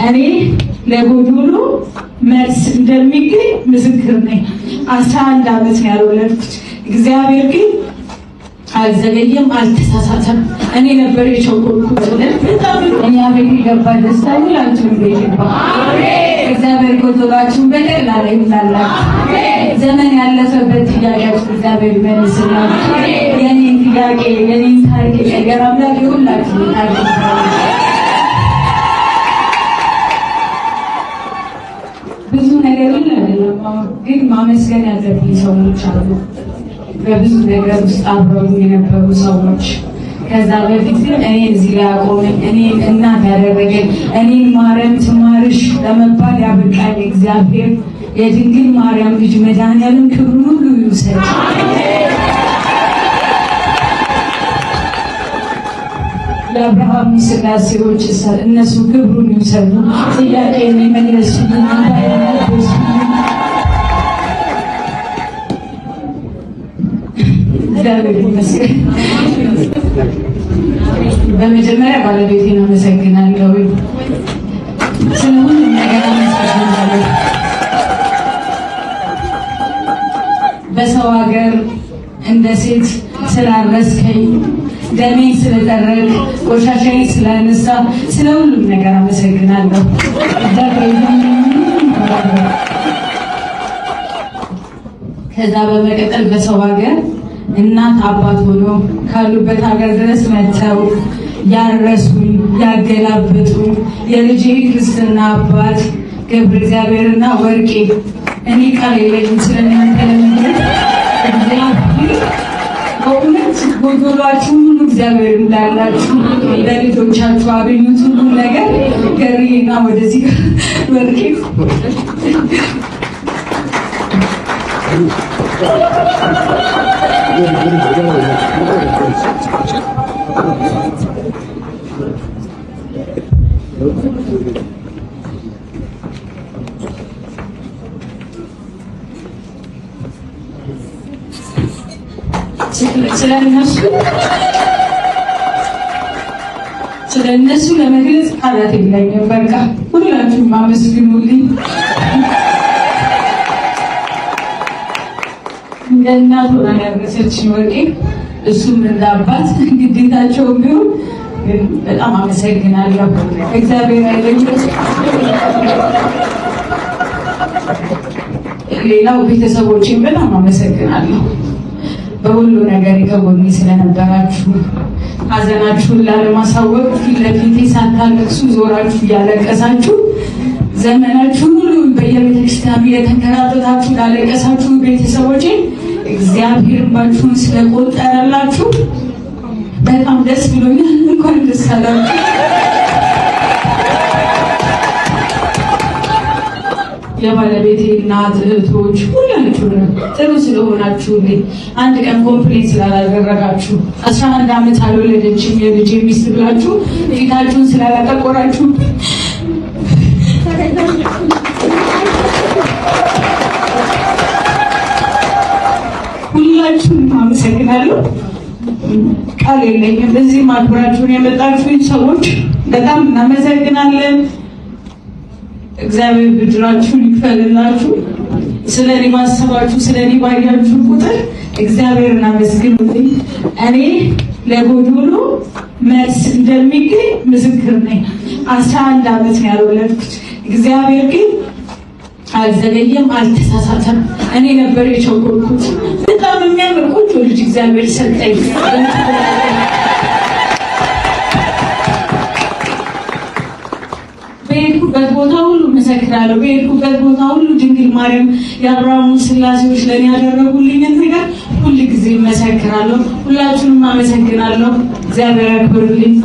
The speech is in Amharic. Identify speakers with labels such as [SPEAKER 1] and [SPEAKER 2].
[SPEAKER 1] እኔ ለጎዶሎ መልስ እንደሚገኝ ምስክር ነኝ። 11 ዓመት ነው ያልወለድኩት። እግዚአብሔር ግን አልዘገየም፣ አልተሳሳተም። እኔ ነበር የቸኮልኩት። በጣም እኛ ቤት የገባ ደስታ ሁላችሁም ቤት ይግባ። እግዚአብሔር ጎዶሏችሁን በቀላሉ ይሙላላችሁ። ዘመን ያለፈበት ጥያቄያችሁ እግዚአብሔር ይመልስላችሁ። የኔን ጥያቄ የኔን ታሪክ የቀየረ አምላክ ሁላችሁም ታሪክ ብዙ ነገር ግን ማመስገን ያለብኝ ሰዎች አሉ። በብዙ ነገር ውስጥ አብረው የነበሩ ሰዎች ከዛ በፊት ግን እኔ እዚህ ላይ አቆመኝ፣ እኔ እናት ያደረገኝ፣ እኔን ማርያም ትማርሽ ለመባል ያበቃኝ እግዚአብሔር የድንግል ማርያም ልጅ መድኃኒዓለም ክብሩን ሁሉ ይውሰድ። የአብርሃም ስላሴዎች እነሱ ክብሩን ይውሰዱ። ጥያቄ የሚመለሱልን እንዳይመለሱ እግዚአብሔር ይመስገን። በመጀመሪያ ባለቤቴን አመሰግናለሁ። ስለሁሉም ነገር አመሰግናለሁ። በሰው ሀገር እንደ ሴት ስላረስከኝ፣ ደሜን ስለጠረግ፣ ቆሻሻዬን ስላነሳ፣ ስለሁሉም ነገር አመሰግናለሁ። ከዛ በመቀጠል በሰው ሀገር እናት አባት ሆኖ ካሉበት ሀገር ድረስ መጥተው ያረሱኝ፣ ያገላበጡ የልጄ ክርስትና አባት ገብረ እግዚአብሔርና ወርቄ እኔ ቃል የለኝም ስለእናንተ ለመግለጽ። እግዚአብሔር በእውነት ጎዶሏችሁ ሁሉ እግዚአብሔር እንዳላችሁ ለልጆቻችሁ አገኙት ሁሉ ነገር ገሪና ወደዚህ ወርቄ ስለነሱ ለመግለጽ ቃላት የለኝም። በቃ ሁላችሁም አመስግኑልኝ። እንደ እናት ሆና ያረሰችኝ ወርቄ፣ እሱም እንደ አባት ግዴታቸው ቢሆን ግን በጣም አመሰግናለሁ። እግዚአብሔር አይለኝም። ሌላው ቤተሰቦቼን በጣም አመሰግናለሁ። በሁሉ ነገር ከጎኔ ስለነበራችሁ፣ ሀዘናችሁን ላለማሳወቅ ፊት ለፊቴ ሳታለቅሱ ዞራችሁ እያለቀሳችሁ፣ ዘመናችሁን ሁሉ በየቤተክርስቲያኑ የተንከራተታችሁ ላለቀሳችሁ ቤተሰቦቼ እግዚአብሔር ባችሁን ስለቆጠረላችሁ በጣም ደስ ብሎኛል። እንኳን ደስ አላችሁ። የባለቤቴ እናት እህቶች ሁላችሁም ጥሩ ስለሆናችሁልኝ፣ አንድ ቀን ኮምፕሌት ስላላደረጋችሁ፣ 11 ዓመት አልወለደችም የልጄ ሚስት ብላችሁ ፊታችሁን ስላላጠቆራችሁ ሁላችሁም አመሰግናለሁ። ቃል የለኝም። እዚህ ማክበራችሁን የመጣችሁኝ ሰዎች በጣም እናመሰግናለን። እግዚአብሔር ብድራችሁን ይክፈልላችሁ። ስለኔ ማሰባችሁ፣ ስለኔ ባያችሁ ቁጥር እግዚአብሔርን አመስግኑልኝ። እኔ ለጎዶሎ መልስ እንደሚገኝ ምስክር ነኝ። 11 ዓመት ነው ያልወለድኩት። እግዚአብሔር ግን አልዘገየም፣ አልተሳሳተም። እኔ ነበር የቸኮልኩት። በጣም የሚያምር ቆንጆ ልጅ እግዚአብሔር ሰጠኝ። በሄድኩበት ቦታ ሁሉ መሰክራለሁ። በሄድኩበት ቦታ ሁሉ ድንግል ማርያም የአብርሃሙን ስላሴዎች ለእኔ ያደረጉልኝን ነገር ሁል ጊዜ መሰክራለሁ። ሁላችሁንም አመሰግናለሁ። እግዚአብሔር ያክብርልኝ።